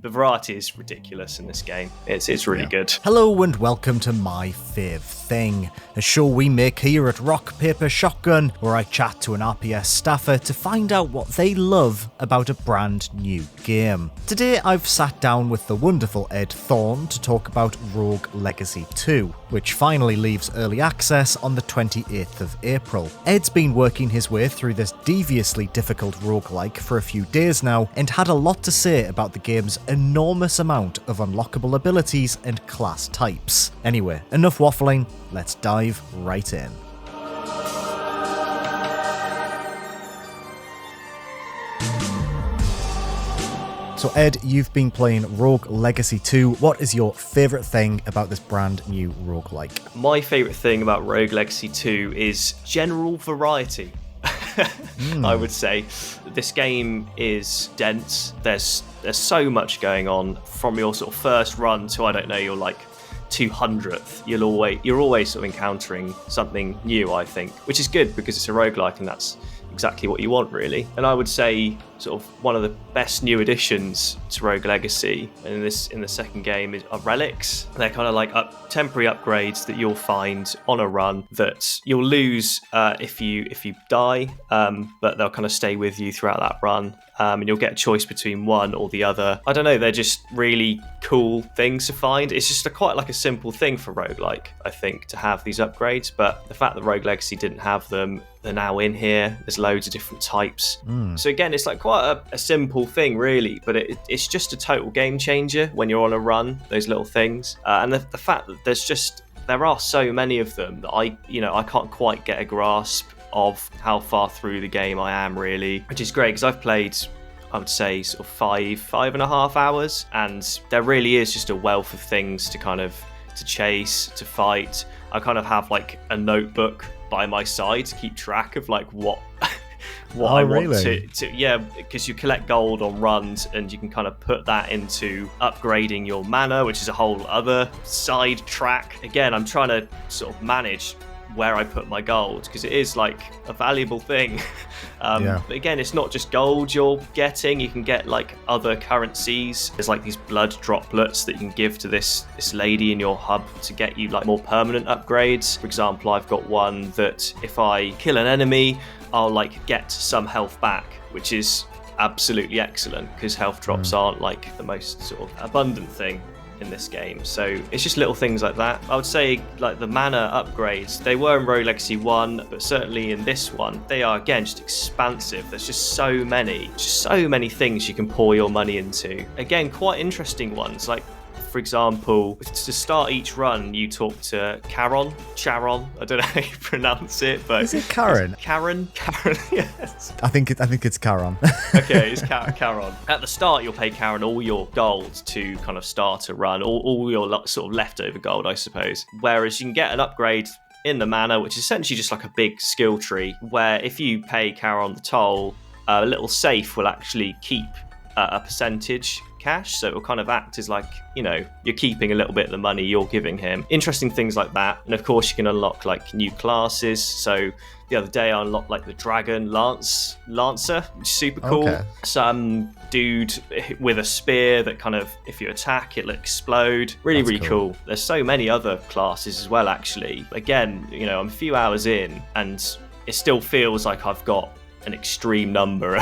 the variety is ridiculous in this game. It's really good. Hello and welcome to My Fave Thing, a show we make here at Rock, Paper, Shotgun, where I chat to an RPS staffer to find out what they love about a brand new game. Today I've sat down with the wonderful Ed Thorn to talk about Rogue Legacy 2, which finally leaves early access on the 28th of April. Ed's been working his way through this deviously difficult roguelike for a few days now, and had a lot to say about the game's enormous amount of unlockable abilities and class types. Anyway, enough waffling, let's dive right in. So Ed, you've been playing Rogue Legacy 2. What is your favourite thing about this brand new roguelike? My favourite thing about Rogue Legacy 2 is general variety. I would say this game is dense. There's so much going on from your sort of first run to, I don't know, your like 200th. You're always sort of encountering something new, I think, which is good because it's a roguelike and that's exactly what you want, really. And I would say sort of one of the best new additions to Rogue Legacy, and in the second game, are relics. They're kind of like temporary upgrades that you'll find on a run that you'll lose if you die, but they'll kind of stay with you throughout that run. And you'll get a choice between one or the other. I don't know, they're just really cool things to find. It's just quite like a simple thing for roguelike, I think, to have these upgrades. But the fact that Rogue Legacy didn't have them, they're now in here. There's loads of different types. So again, it's like quite a simple thing, really, but it's just a total game changer when you're on a run, those little things. And the fact that there are so many of them that I can't quite get a grasp of how far through the game I am, really, which is great because I've played, I would say, sort of 5.5 hours, and there really is just a wealth of things to chase, to fight. I kind of have like a notebook by my side to keep track of like what I want to because you collect gold on runs and you can kind of put that into upgrading your mana, which is a whole other side track. Again, I'm trying to sort of manage where I put my gold because it is like a valuable thing. But again, it's not just gold you're getting. You can get like other currencies. There's like these blood droplets that you can give to this lady in your hub to get you like more permanent upgrades. For example, I've got one that if I kill an enemy, I'll like get some health back, which is absolutely excellent because health drops aren't like the most sort of abundant thing in this game. So it's just little things like that. I would say like the mana upgrades, they were in Rogue Legacy 1, but certainly in this one, they are again just expansive. There's just so many things you can pour your money into. Again, quite interesting ones. Like, for example, to start each run, you talk to Charon, I don't know how you pronounce it, but is it Karen? Karen, yes. I think it's Charon. Okay, it's Charon. At the start, you'll pay Charon all your gold to kind of start a run, all your sort of leftover gold, I suppose. Whereas you can get an upgrade in the mana, which is essentially just like a big skill tree, where if you pay Charon the toll, a little safe will actually keep a percentage cash, so it will kind of act as like, you're keeping a little bit of the money you're giving him. Interesting things like that. And of course you can unlock like new classes. So the other day I unlocked like the Dragon Lancer, which is super cool. Okay. Some dude with a spear that kind of, if you attack, it'll explode. Really cool. There's so many other classes as well, actually. Again, I'm a few hours in and it still feels like I've got an extreme number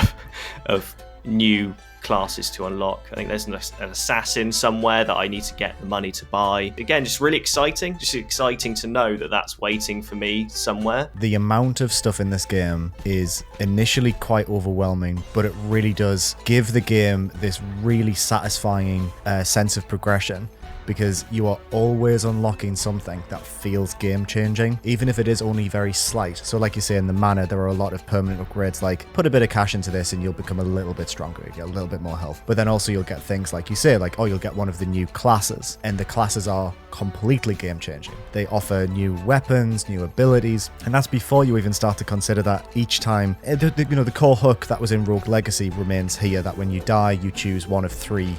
of new classes to unlock. I think there's an assassin somewhere that I need to get the money to buy. Again, just really exciting. Just exciting to know that that's waiting for me somewhere. The amount of stuff in this game is initially quite overwhelming, but it really does give the game this really satisfying sense of progression, because you are always unlocking something that feels game-changing, even if it is only very slight. So like you say, in the mana, there are a lot of permanent upgrades, like put a bit of cash into this and you'll become a little bit stronger, you get a little bit more health. But then also you'll get things like you say, like, you'll get one of the new classes, and the classes are completely game-changing. They offer new weapons, new abilities, and that's before you even start to consider that each time, the core hook that was in Rogue Legacy remains here, that when you die, you choose one of 3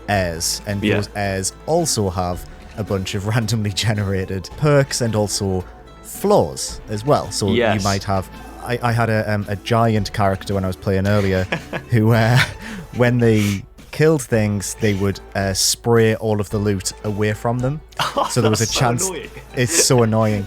heirs, and those heirs also have a bunch of randomly generated perks and also flaws as well. So you might have, I had a giant character when I was playing earlier who when they killed things, they would spray all of the loot away from them. So there was a chance. Annoying. It's so annoying.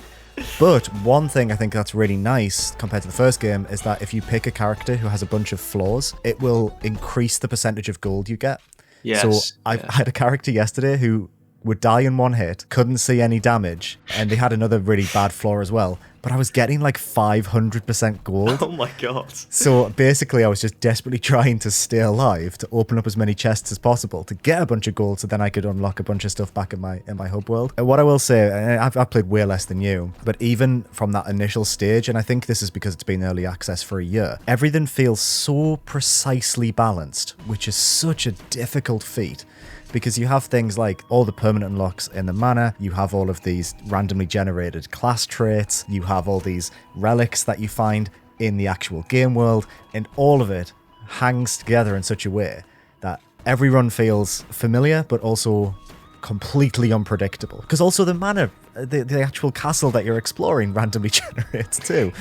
But one thing I think that's really nice compared to the first game is that if you pick a character who has a bunch of flaws, it will increase the percentage of gold you get. Yes. So I had a character yesterday who would die in one hit, couldn't see any damage, and they had another really bad flaw as well. But I was getting like 500% gold. Oh my god. So basically, I was just desperately trying to stay alive, to open up as many chests as possible, to get a bunch of gold, so then I could unlock a bunch of stuff back in my hub world. And what I will say, and I've played way less than you, but even from that initial stage, and I think this is because it's been early access for a year, everything feels so precisely balanced, which is such a difficult feat. Because you have things like all the permanent unlocks in the mana, you have all of these randomly generated class traits, you have all these relics that you find in the actual game world, and all of it hangs together in such a way that every run feels familiar, but also completely unpredictable. Because also the mana, the actual castle that you're exploring randomly generates too.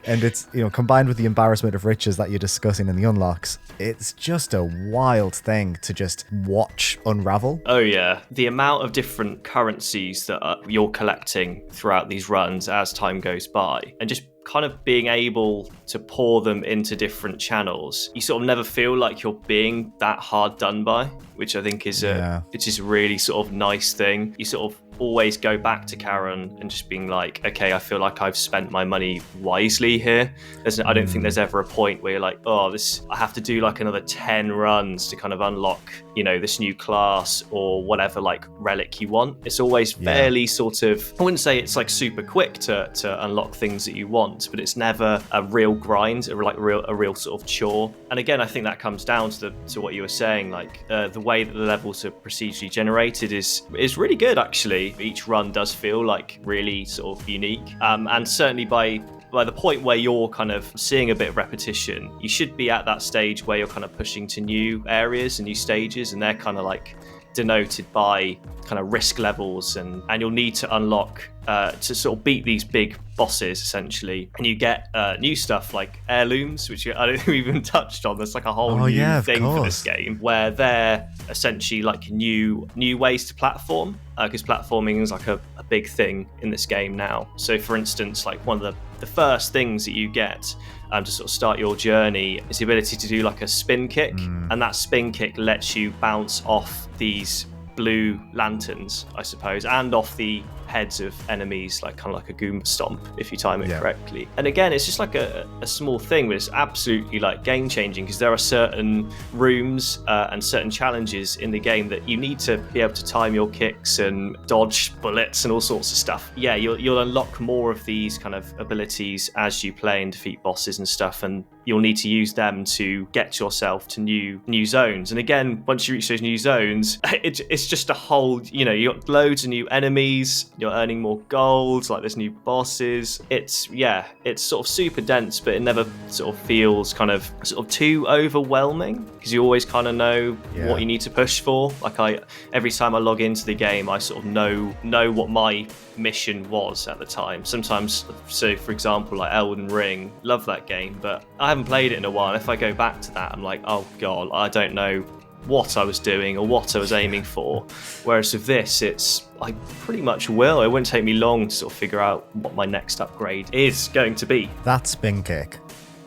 And it's, combined with the embarrassment of riches that you're discussing in the unlocks, it's just a wild thing to just watch unravel. Oh yeah, the amount of different currencies that you're collecting throughout these runs as time goes by, and just kind of being able to pour them into different channels. You sort of never feel like you're being that hard done by, which I think is a really sort of nice thing. You sort of always go back to Karen and just being like, okay, I feel like I've spent my money wisely here. I don't think there's ever a point where you're like, oh, I have to do like another 10 runs to kind of unlock, this new class or whatever like relic you want. It's always fairly sort of, I wouldn't say it's like super quick to unlock things that you want, but it's never a real grind, a real sort of chore. And again, I think that comes down to what you were saying, like the way that the levels are procedurally generated is really good actually. Each run does feel like really sort of unique, and certainly by the point where you're kind of seeing a bit of repetition, you should be at that stage where you're kind of pushing to new areas and new stages, and they're kind of like denoted by kind of risk levels, and you'll need to unlock to sort of beat these big bosses essentially. And you get new stuff like heirlooms, which I don't think we've even touched on. There's like a whole new thing for this game where they're essentially like new ways to platform, because platforming is like a big thing in this game now. So for instance, like one of the first things that you get to sort of start your journey is the ability to do like a spin kick, and that spin kick lets you bounce off these blue lanterns, I suppose, and off the heads of enemies, like kind of like a Goomba stomp if you time it correctly. And again, it's just like a small thing, but it's absolutely like game changing, because there are certain rooms and certain challenges in the game that you need to be able to time your kicks and dodge bullets and all sorts of stuff. Yeah, you'll unlock more of these kind of abilities as you play and defeat bosses and stuff, and you'll need to use them to get yourself to new zones. And again, once you reach those new zones, it's just a whole, you got loads of new enemies, you're earning more gold, like there's new bosses. It's sort of super dense, but it never sort of feels kind of sort of too overwhelming, because you always kind of know what you need to push for. Like every time I log into the game, I sort of know what my mission was at the time. Sometimes, so for example, like Elden Ring, love that game, but I haven't played it in a while. If I go back to that, I'm like, oh god, I don't know what I was doing or what I was aiming for. Whereas with this, I pretty much will. It wouldn't take me long to sort of figure out what my next upgrade is going to be. That spin kick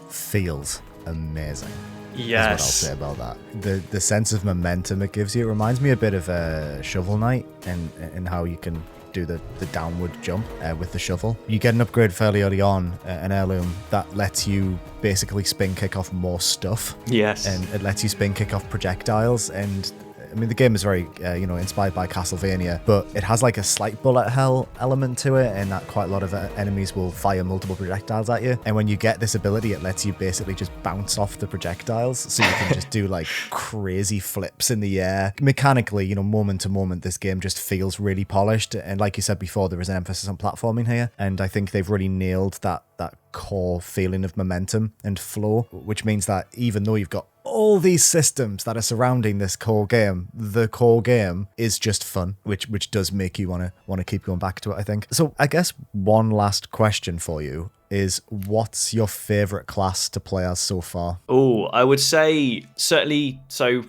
feels amazing. Yes. That's what I'll say about that. The sense of momentum it gives you, it reminds me a bit of Shovel Knight and how you can do the downward jump with the shovel. You get an upgrade fairly early on, an heirloom that lets you basically spin kick off more stuff. Yes. And it lets you spin kick off projectiles, and I mean, the game is very, inspired by Castlevania, but it has like a slight bullet hell element to it, and that quite a lot of enemies will fire multiple projectiles at you. And when you get this ability, it lets you basically just bounce off the projectiles, so you can just do like crazy flips in the air. Mechanically, moment to moment, this game just feels really polished. And like you said before, there is an emphasis on platforming here, and I think they've really nailed that core feeling of momentum and flow, which means that even though you've got all these systems that are surrounding this core game, the core game is just fun, which does make you want to keep going back to it, I think. So I guess one last question for you is, what's your favorite class to play as so far? Oh, I would say certainly, so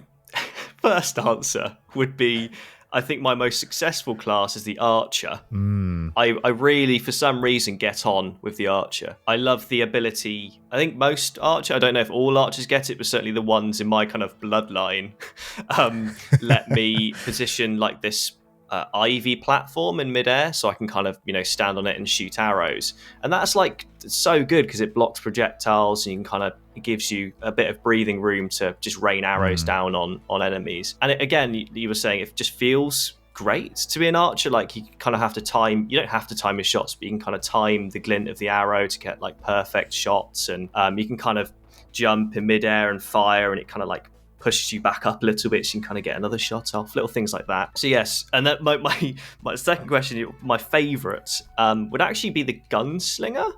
first answer would be, I think my most successful class is the archer. I really, for some reason, get on with the archer. I love the ability. I think most archer, I don't know if all archers get it, but certainly the ones in my kind of bloodline let me position like this ivy platform in midair, so I can kind of stand on it and shoot arrows, and that's like so good because it blocks projectiles, and you can kind of, it gives you a bit of breathing room to just rain arrows down on enemies. And again, you were saying it just feels great to be an archer. Like you kind of have to time, you don't have to time your shots, but you can kind of time the glint of the arrow to get like perfect shots, and you can kind of jump in midair and fire, and it kind of like pushes you back up a little bit so you can kind of get another shot off, little things like that. So yes, and that my second question, my favourite would actually be the gunslinger,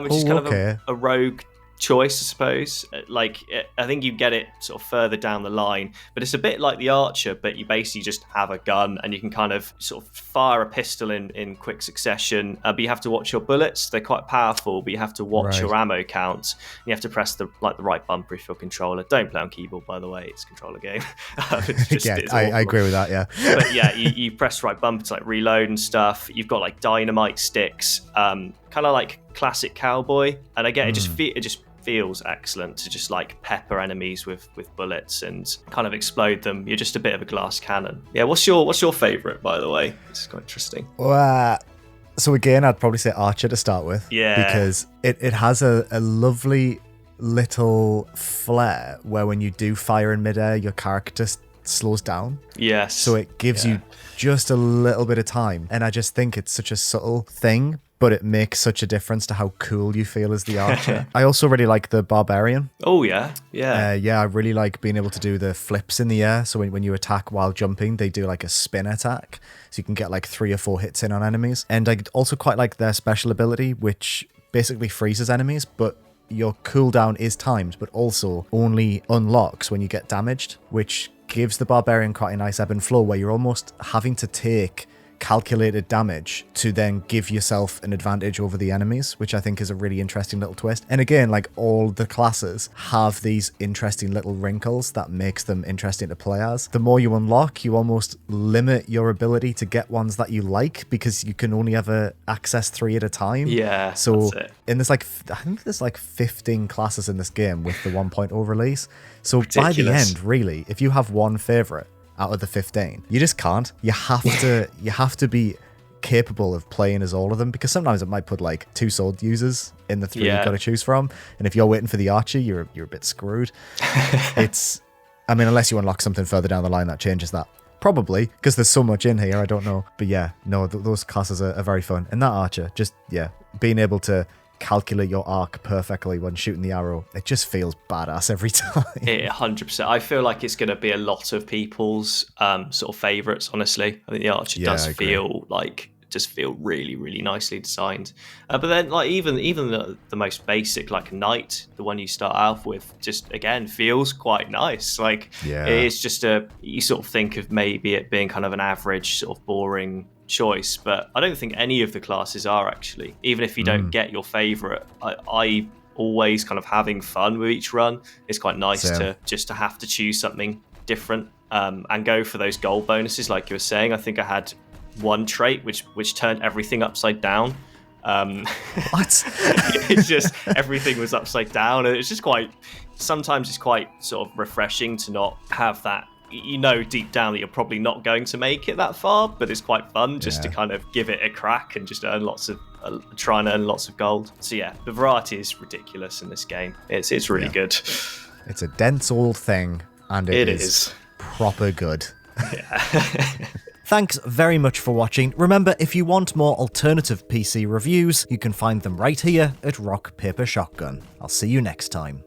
which is kind of a rogue choice, I suppose. Like, I think you get it sort of further down the line, but it's a bit like the archer, but you basically just have a gun and you can kind of sort of fire a pistol in quick succession, but you have to watch your bullets. They're quite powerful, but you have to watch your ammo count. You have to press the right bumper if you're controller. Don't play on keyboard, by the way, it's a controller game. It's just, I agree with that, yeah. But yeah, you press the right bumper to like reload and stuff. You've got like dynamite sticks, kind of like classic cowboy, and again, it just feels excellent to just like pepper enemies with bullets and kind of explode them. You're just a bit of a glass cannon. Yeah, what's your favorite, by the way? This is quite interesting. So again, I'd probably say archer to start with. Yeah, because it has a lovely little flair where when you do fire in midair, your character slows down. Yes. So it gives you just a little bit of time, and I just think it's such a subtle thing, but it makes such a difference to how cool you feel as the archer. I also really like the barbarian. Oh, yeah. Yeah. I really like being able to do the flips in the air. So when you attack while jumping, they do like a spin attack. So you can get like 3 or 4 hits in on enemies. And I also quite like their special ability, which basically freezes enemies, but your cooldown is timed, but also only unlocks when you get damaged, which gives the barbarian quite a nice ebb and flow where you're almost having to take calculated damage to then give yourself an advantage over the enemies, which I think is a really interesting little twist. And again, like all the classes have these interesting little wrinkles that makes them interesting to play as. The more you unlock, you almost limit your ability to get ones that you like because you can only ever access 3 at a time. Yeah, so that's it. In this, like, I think there's like 15 classes in this game with the 1.0 release. So Ridiculous. By the end, really, if you have one favorite out of the 15, you just can't. You have to be capable of playing as all of them, because sometimes it might put like 2 sword users in the 3 you've got to choose from, and if you're waiting for the archer, you're a bit screwed. Unless you unlock something further down the line that changes that. Probably, because there's so much in here, I don't know. But yeah, no, those classes are very fun. And that archer, just, being able to calculate your arc perfectly when shooting the arrow, it just feels badass every time. 100%. I feel like it's going to be a lot of people's sort of favorites, honestly. I think the archer does feel really, really nicely designed. But then, like, even the most basic, like knight, the one you start off with, just again feels quite nice. Like, it's just you sort of think of maybe it being kind of an average, sort of boring choice, but I don't think any of the classes are actually. Even if you don't get your favorite, I always kind of having fun with each run. It's quite nice to have to choose something different and go for those gold bonuses, like you were saying. I think I had one trait which turned everything upside down. What? It's just everything was upside down, and it's just sometimes it's quite sort of refreshing to not have that. You know deep down that you're probably not going to make it that far, but it's quite fun just to kind of give it a crack and just try and earn lots of gold. So yeah, the variety is ridiculous in this game. It's really good. It's a dense old thing, and it is proper good. Yeah. Thanks very much for watching. Remember, if you want more alternative PC reviews, you can find them right here at Rock Paper Shotgun. I'll see you next time.